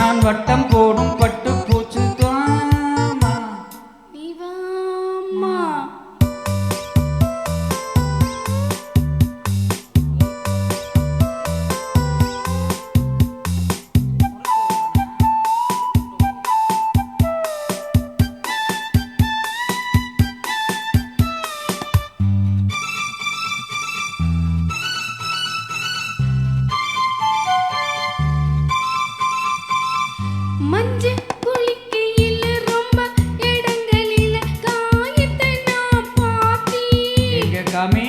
நான் வட்டம் போடும் பட்டு பூச்சு தாமா நீ வாம்மா. மஞ்சள் குளிக்கையில ரொம்ப இடங்களில காயத்தை நான் பார்த்தேன். எங்க காமி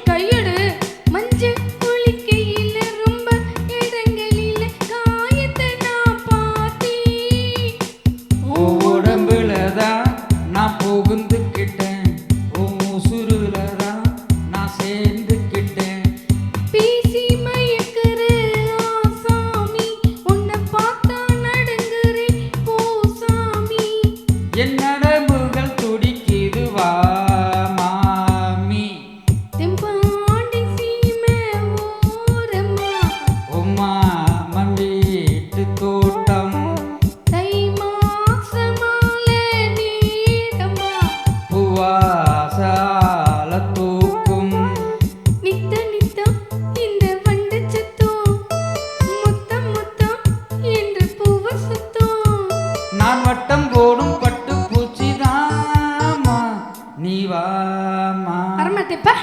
கையெடு. மஞ்சள் குளிக்கையில ரொம்ப இடங்களில காயத்தை நான் பார்த்தேன். உடம்புலதான் நான் புகுந்துக்கிட்டேன், உசுருலதான் நான் சேர்ந்துக்கிட்டேன். பேசி மயக்குற ஆசாமி, உன்னை பார்த்தா நடுங்குறேன் பூசாமி. என் நரம்புகள் துடிக்குது வா மாமி. தெம்பாண்டி சீமை ஓரமா, உம்மா வீட்டு தோட்டம் தை மாசமால நீடமா, பூவாசால தூக்கும். நித்த நித்தம் இந்த வண்டு சத்தம், முத்தம் முத்தம் என்று பூவ சுத்தம். நான் வட்டம் போடும் பட்டு பூச்சிதாமா நீ வாமா. வரமாட்டேப்பா.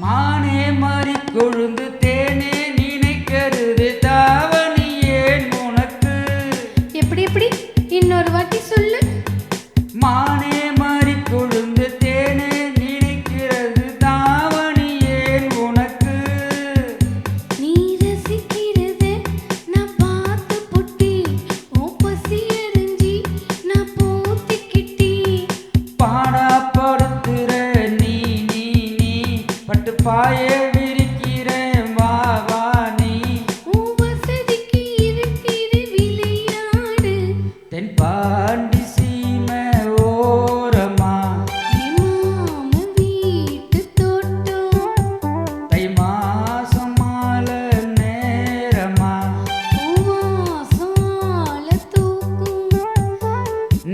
மானே மாறி கொழுந்து தேனே நினைக்கிறது தாவணி ஏன் உனக்கு? எப்படி எப்படி இன்னொரு வாட்டி சொல்லு. மானே மாறி கொழுந்து தேனே நினைக்கிறது தாவணி ஏன் உனக்கு? நீ ரசிக்கிறது நான் பார்த்து புட்டி, உன் பசி அறிஞ்சி நான் போத்திக்கிட்டி. பாடா படுத்துற நீ நீ நீ பட்டு பாயே விரிக்கிறேன் வா வா நீ. உன் வசதிக்கு இருக்கிற விளையாடு, தென் பாண்டி சீமை ஓரமா, என் மாம வீட்டு தோட்டம், தை மாசம் மாலை நேரமா, பூவாசால தூக்கும்.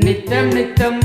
நித்தம் நித்தம்